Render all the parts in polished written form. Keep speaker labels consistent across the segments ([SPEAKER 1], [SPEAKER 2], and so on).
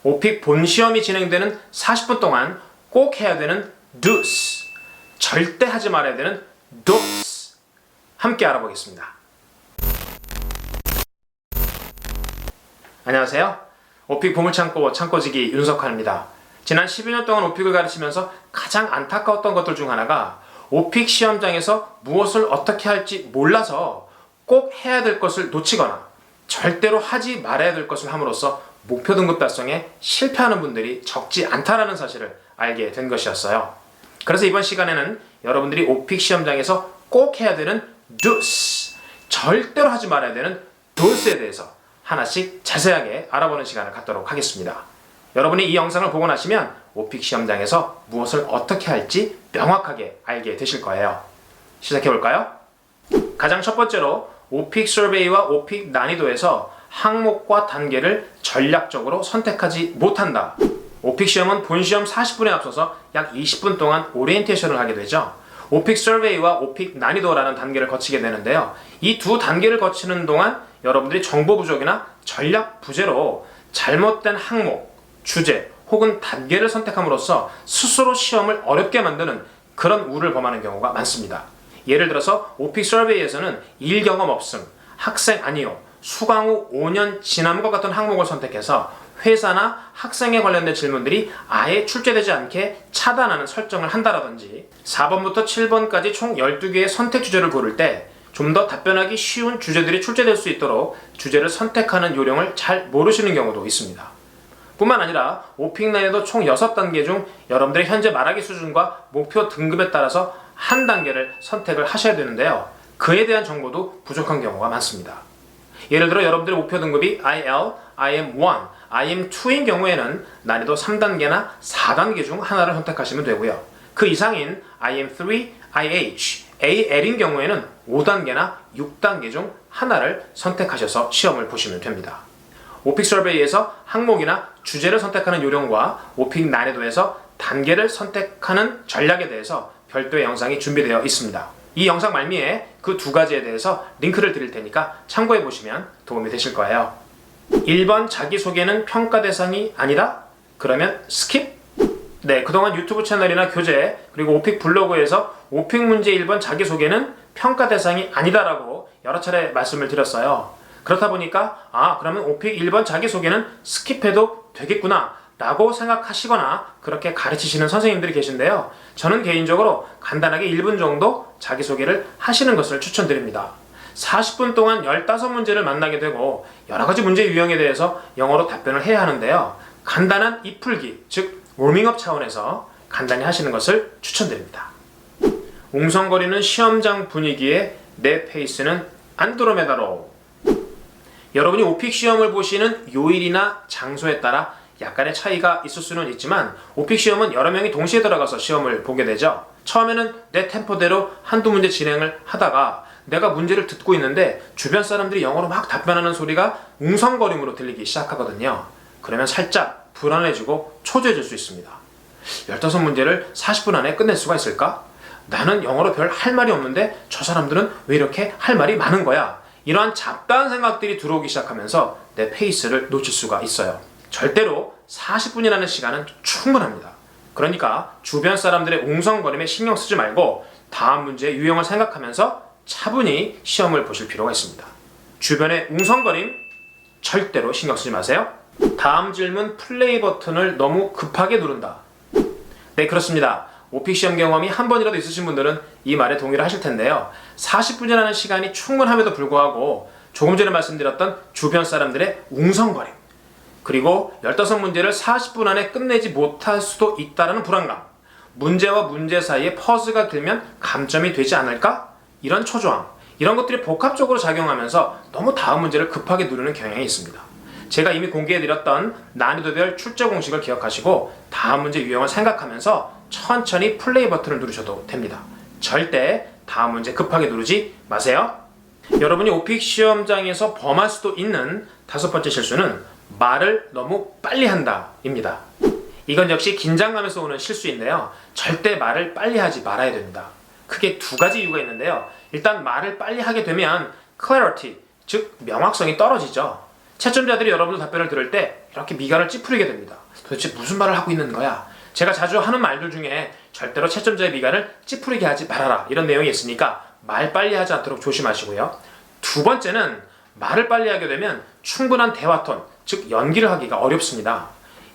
[SPEAKER 1] 오픽 본 시험이 진행되는 40분 동안 꼭 해야 되는 do's, 절대 하지 말아야 되는 don'ts 함께 알아보겠습니다. 안녕하세요. 오픽 보물창고 창고지기 윤석환입니다. 지난 12년 동안 오픽을 가르치면서 가장 안타까웠던 것들 중 하나가 오픽 시험장에서 무엇을 어떻게 할지 몰라서 꼭 해야 될 것을 놓치거나 절대로 하지 말아야 될 것을 함으로써 목표 등급 달성에 실패하는 분들이 적지 않다는 사실을 알게 된 것이었어요. 그래서 이번 시간에는 여러분들이 오픽 시험장에서 꼭 해야 되는 do's, 절대로 하지 말아야 되는 don'ts에 대해서 하나씩 자세하게 알아보는 시간을 갖도록 하겠습니다. 여러분이 이 영상을 보고 나시면 오픽 시험장에서 무엇을 어떻게 할지 명확하게 알게 되실 거예요. 시작해볼까요? 가장 첫 번째로 오픽 서베이와 오픽 난이도에서 항목과 단계를 전략적으로 선택하지 못한다. 오픽 시험은 본 시험 40분에 앞서서 약 20분 동안 오리엔테이션을 하게 되죠. 오픽 서베이와 오픽 난이도라는 단계를 거치게 되는데요. 이 두 단계를 거치는 동안 여러분들이 정보 부족이나 전략 부재로 잘못된 항목, 주제 혹은 단계를 선택함으로써 스스로 시험을 어렵게 만드는 그런 우를 범하는 경우가 많습니다. 예를 들어서 오픽 서베이에서는 일 경험 없음, 학생 아니요, 수강 후 5년 지남과 같은 항목을 선택해서 회사나 학생에 관련된 질문들이 아예 출제되지 않게 차단하는 설정을 한다라든지 4번부터 7번까지 총 12개의 선택 주제를 고를 때 좀 더 답변하기 쉬운 주제들이 출제될 수 있도록 주제를 선택하는 요령을 잘 모르시는 경우도 있습니다. 뿐만 아니라 오픽 난이도 총 6단계 중 여러분들의 현재 말하기 수준과 목표 등급에 따라서 한 단계를 선택을 하셔야 되는데요. 그에 대한 정보도 부족한 경우가 많습니다. 예를 들어 여러분들의 목표 등급이 IL, IM1, IM2인 경우에는 난이도 3단계나 4단계 중 하나를 선택하시면 되고요. 그 이상인 IM3, IH, AL인 경우에는 5단계나 6단계 중 하나를 선택하셔서 시험을 보시면 됩니다. 오픽 서베이에서 항목이나 주제를 선택하는 요령과 오픽 난이도에서 단계를 선택하는 전략에 대해서 별도의 영상이 준비되어 있습니다. 이 영상 말미에 그 두 가지에 대해서 링크를 드릴 테니까 참고해 보시면 도움이 되실 거예요. 1번 자기소개는 평가 대상이 아니다? 그러면 스킵? 네, 그동안 유튜브 채널이나 교재 그리고 오픽 블로그에서 오픽 문제 1번 자기소개는 평가 대상이 아니다라고 여러 차례 말씀을 드렸어요. 그렇다 보니까 그러면 오픽 1번 자기소개는 스킵해도 되겠구나 라고 생각하시거나 그렇게 가르치시는 선생님들이 계신데요. 저는 개인적으로 간단하게 1분 정도 자기소개를 하시는 것을 추천드립니다. 40분 동안 15문제를 만나게 되고 여러가지 문제 유형에 대해서 영어로 답변을 해야 하는데요. 간단한 입풀기, 즉 워밍업 차원에서 간단히 하시는 것을 추천드립니다. 웅성거리는 시험장 분위기에 내 페이스는 안드로메다로. 여러분이 오픽 시험을 보시는 요일이나 장소에 따라 약간의 차이가 있을 수는 있지만 오픽 시험은 여러 명이 동시에 들어가서 시험을 보게 되죠. 처음에는 내 템포대로 한두 문제 진행을 하다가 내가 문제를 듣고 있는데 주변 사람들이 영어로 막 답변하는 소리가 웅성거림으로 들리기 시작하거든요. 그러면 살짝 불안해지고 초조해질 수 있습니다. 15문제를 40분 안에 끝낼 수가 있을까? 나는 영어로 별 할 말이 없는데 저 사람들은 왜 이렇게 할 말이 많은 거야? 이러한 잡다한 생각들이 들어오기 시작하면서 내 페이스를 놓칠 수가 있어요. 절대로 40분이라는 시간은 충분합니다. 그러니까 주변 사람들의 웅성거림에 신경 쓰지 말고 다음 문제의 유형을 생각하면서 차분히 시험을 보실 필요가 있습니다. 주변의 웅성거림 절대로 신경 쓰지 마세요. 다음 질문 플레이 버튼을 너무 급하게 누른다. 네, 그렇습니다. 오픽 시험 경험이 한 번이라도 있으신 분들은 이 말에 동의를 하실 텐데요. 40분이라는 시간이 충분함에도 불구하고 조금 전에 말씀드렸던 주변 사람들의 웅성거림 그리고 15문제를 40분 안에 끝내지 못할 수도 있다는 불안감, 문제와 문제 사이에 퍼즈가 길면 감점이 되지 않을까? 이런 초조함, 이런 것들이 복합적으로 작용하면서 너무 다음 문제를 급하게 누르는 경향이 있습니다. 제가 이미 공개해드렸던 난이도별 출제 공식을 기억하시고 다음 문제 유형을 생각하면서 천천히 플레이 버튼을 누르셔도 됩니다. 절대 다음 문제 급하게 누르지 마세요. 여러분이 오픽 시험장에서 범할 수도 있는 5번째 실수는 말을 너무 빨리 한다 입니다. 이건 역시 긴장감에서 오는 실수인데요. 절대 말을 빨리 하지 말아야 됩니다. 크게 두 가지 이유가 있는데요. 일단 말을 빨리 하게 되면 clarity, 즉 명확성이 떨어지죠. 채점자들이 여러분들 답변을 들을 때 이렇게 미간을 찌푸리게 됩니다. 도대체 무슨 말을 하고 있는 거야? 제가 자주 하는 말들 중에 절대로 채점자의 미간을 찌푸리게 하지 말아라 이런 내용이 있으니까 말 빨리 하지 않도록 조심하시고요. 두 번째는 말을 빨리 하게 되면 충분한 대화톤, 즉 연기를 하기가 어렵습니다.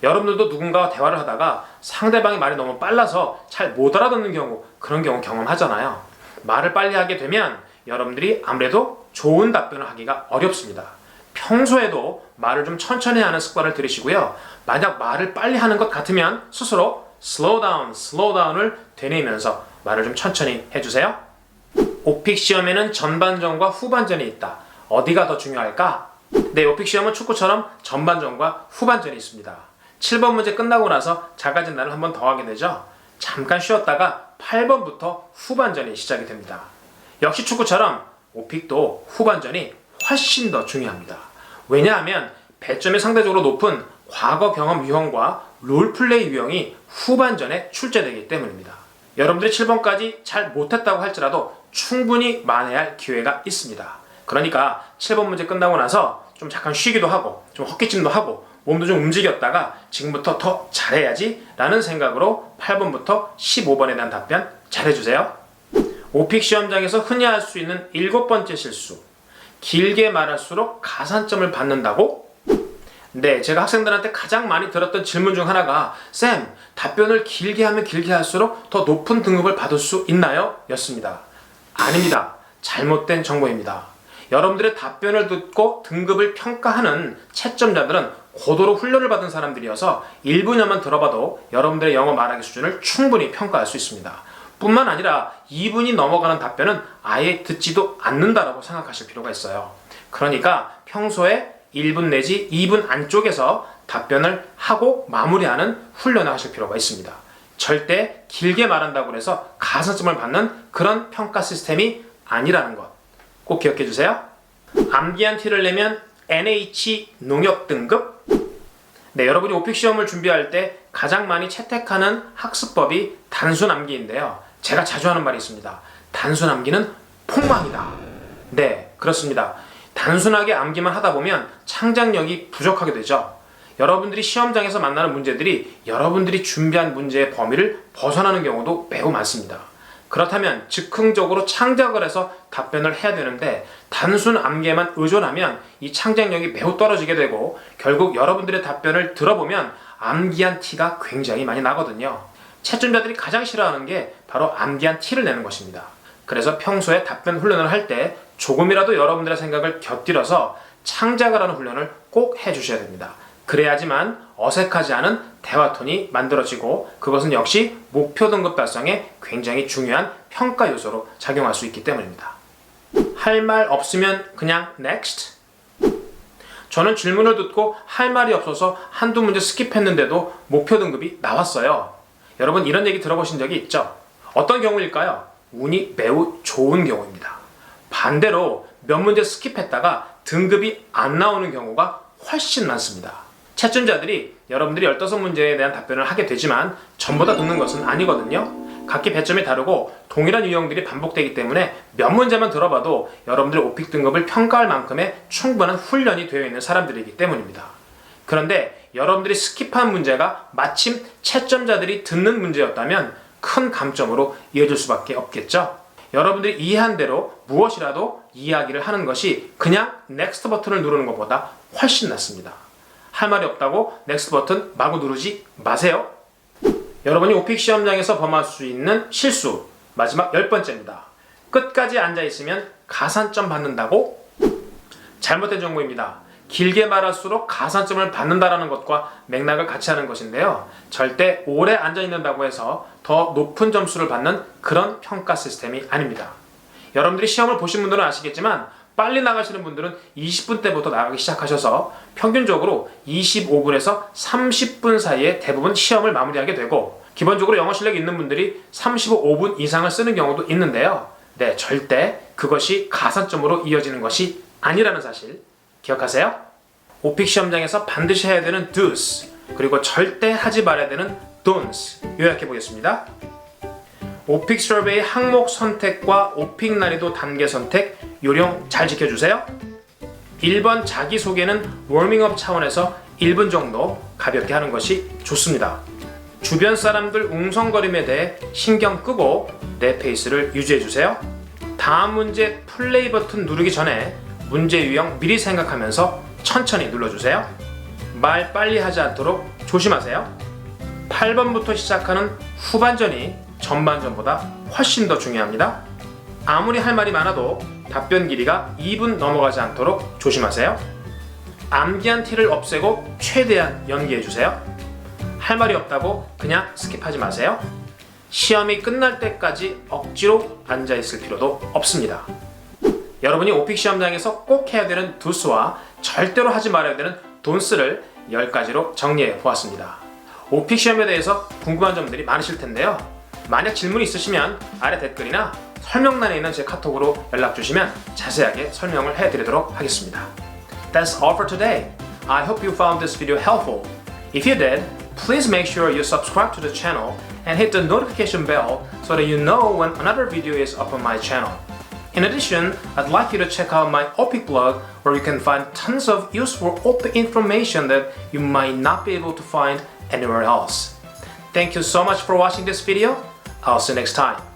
[SPEAKER 1] 여러분들도 누군가와 대화를 하다가 상대방의 말이 너무 빨라서 잘 못 알아듣는 경우, 그런 경우 경험하잖아요. 말을 빨리 하게 되면 여러분들이 아무래도 좋은 답변을 하기가 어렵습니다. 평소에도 말을 좀 천천히 하는 습관을 들이시고요. 만약 말을 빨리 하는 것 같으면 스스로 slow down을 되뇌면서 말을 좀 천천히 해주세요. 오픽 시험에는 전반전과 후반전이 있다. 어디가 더 중요할까? 네, 오픽 시험은 축구처럼 전반전과 후반전이 있습니다. 7번 문제 끝나고 나서 자가진단을 한 번 더 하게 되죠. 잠깐 쉬었다가 8번부터 후반전이 시작이 됩니다. 역시 축구처럼 오픽도 후반전이 훨씬 더 중요합니다. 왜냐하면 배점이 상대적으로 높은 과거 경험 유형과 롤플레이 유형이 후반전에 출제되기 때문입니다. 여러분들이 7번까지 잘 못했다고 할지라도 충분히 만회할 기회가 있습니다. 그러니까 7번 문제 끝나고 나서 좀 잠깐 쉬기도 하고 좀 헛기침도 하고 몸도 좀 움직였다가 지금부터 더 잘해야지 라는 생각으로 8번부터 15번에 대한 답변 잘해주세요. 오픽 시험장에서 흔히 할 수 있는 7번째 실수, 길게 말할수록 가산점을 받는다고? 네, 제가 학생들한테 가장 많이 들었던 질문 중 하나가 쌤, 답변을 길게 하면 길게 할수록 더 높은 등급을 받을 수 있나요? 였습니다. 아닙니다. 잘못된 정보입니다. 여러분들의 답변을 듣고 등급을 평가하는 채점자들은 고도로 훈련을 받은 사람들이어서 1분여만 들어봐도 여러분들의 영어 말하기 수준을 충분히 평가할 수 있습니다. 뿐만 아니라 2분이 넘어가는 답변은 아예 듣지도 않는다라고 생각하실 필요가 있어요. 그러니까 평소에 1분 내지 2분 안쪽에서 답변을 하고 마무리하는 훈련을 하실 필요가 있습니다. 절대 길게 말한다고 해서 가산점을 받는 그런 평가 시스템이 아니라는 것 꼭 기억해 주세요. 암기한 티를 내면 NH 농협 등급? 네, 여러분이 오픽 시험을 준비할 때 가장 많이 채택하는 학습법이 단순 암기인데요. 제가 자주 하는 말이 있습니다. 단순 암기는 폭망이다. 네, 그렇습니다. 단순하게 암기만 하다 보면 창작력이 부족하게 되죠. 여러분들이 시험장에서 만나는 문제들이 여러분들이 준비한 문제의 범위를 벗어나는 경우도 매우 많습니다. 그렇다면 즉흥적으로 창작을 해서 답변을 해야 되는데 단순 암기에만 의존하면 이 창작력이 매우 떨어지게 되고 결국 여러분들의 답변을 들어보면 암기한 티가 굉장히 많이 나거든요. 채점자들이 가장 싫어하는 게 바로 암기한 티를 내는 것입니다. 그래서 평소에 답변 훈련을 할 때 조금이라도 여러분들의 생각을 곁들여서 창작을 하는 훈련을 꼭 해주셔야 됩니다. 그래야지만 어색하지 않은 대화톤이 만들어지고 그것은 역시 목표 등급 달성에 굉장히 중요한 평가 요소로 작용할 수 있기 때문입니다. 할 말 없으면 그냥 next? 저는 질문을 듣고 할 말이 없어서 한두 문제 스킵했는데도 목표 등급이 나왔어요. 여러분 이런 얘기 들어보신 적이 있죠? 어떤 경우일까요? 운이 매우 좋은 경우입니다. 반대로 몇 문제 스킵했다가 등급이 안 나오는 경우가 훨씬 많습니다. 채점자들이 여러분들이 15문제에 대한 답변을 하게 되지만 전부 다 듣는 것은 아니거든요. 각기 배점이 다르고 동일한 유형들이 반복되기 때문에 몇 문제만 들어봐도 여러분들의 오픽 등급을 평가할 만큼의 충분한 훈련이 되어 있는 사람들이기 때문입니다. 그런데 여러분들이 스킵한 문제가 마침 채점자들이 듣는 문제였다면 큰 감점으로 이어질 수밖에 없겠죠. 여러분들이 이해한 대로 무엇이라도 이야기를 하는 것이 그냥 넥스트 버튼을 누르는 것보다 훨씬 낫습니다. 할 말이 없다고 넥스트 버튼 마구 누르지 마세요. 여러분이 오픽 시험장에서 범할 수 있는 실수 마지막 10번째입니다. 끝까지 앉아있으면 가산점 받는다고? 잘못된 정보입니다. 길게 말할수록 가산점을 받는다라는 것과 맥락을 같이 하는 것인데요. 절대 오래 앉아있는다고 해서 더 높은 점수를 받는 그런 평가 시스템이 아닙니다. 여러분들이 시험을 보신 분들은 아시겠지만 빨리 나가시는 분들은 20분 때부터 나가기 시작하셔서 평균적으로 25분에서 30분 사이에 대부분 시험을 마무리하게 되고 기본적으로 영어 실력이 있는 분들이 35분 이상을 쓰는 경우도 있는데요. 네, 절대 그것이 가산점으로 이어지는 것이 아니라는 사실 기억하세요. 오픽 시험장에서 반드시 해야 되는 do's 그리고 절대 하지 말아야 되는 don'ts 요약해 보겠습니다. 오픽 서베이 항목 선택과 오픽 난이도 단계 선택 요령 잘 지켜주세요. 1번 자기소개는 워밍업 차원에서 1분 정도 가볍게 하는 것이 좋습니다. 주변 사람들 웅성거림에 대해 신경 끄고 내 페이스를 유지해주세요. 다음 문제 플레이 버튼 누르기 전에 문제 유형 미리 생각하면서 천천히 눌러주세요. 말 빨리 하지 않도록 조심하세요. 8번부터 시작하는 후반전이 전반전보다 훨씬 더 중요합니다. 아무리 할 말이 많아도 답변 길이가 2분 넘어가지 않도록 조심하세요. 암기한 티를 없애고 최대한 연기해주세요. 할 말이 없다고 그냥 스킵하지 마세요. 시험이 끝날 때까지 억지로 앉아있을 필요도 없습니다. 여러분이 오픽 시험장에서 꼭 해야 되는 do스와 절대로 하지 말아야 되는 don't를 10가지로 정리해 보았습니다. 오픽 시험에 대해서 궁금한 점들이 많으실 텐데요. 만약 질문이 있으시면 아래 댓글이나 설명란에 있는 제 카톡으로 연락 주시면 자세하게 설명을 해드리도록 하겠습니다. That's all for today. I hope you found this video helpful. If you did, please make sure you subscribe to the channel and hit the notification bell so that you know when another video is up on my channel. In addition, I'd like you to check out my OPIC blog where you can find tons of useful OPIC information that you might not be able to find anywhere else. Thank you so much for watching this video. I'll see you next time.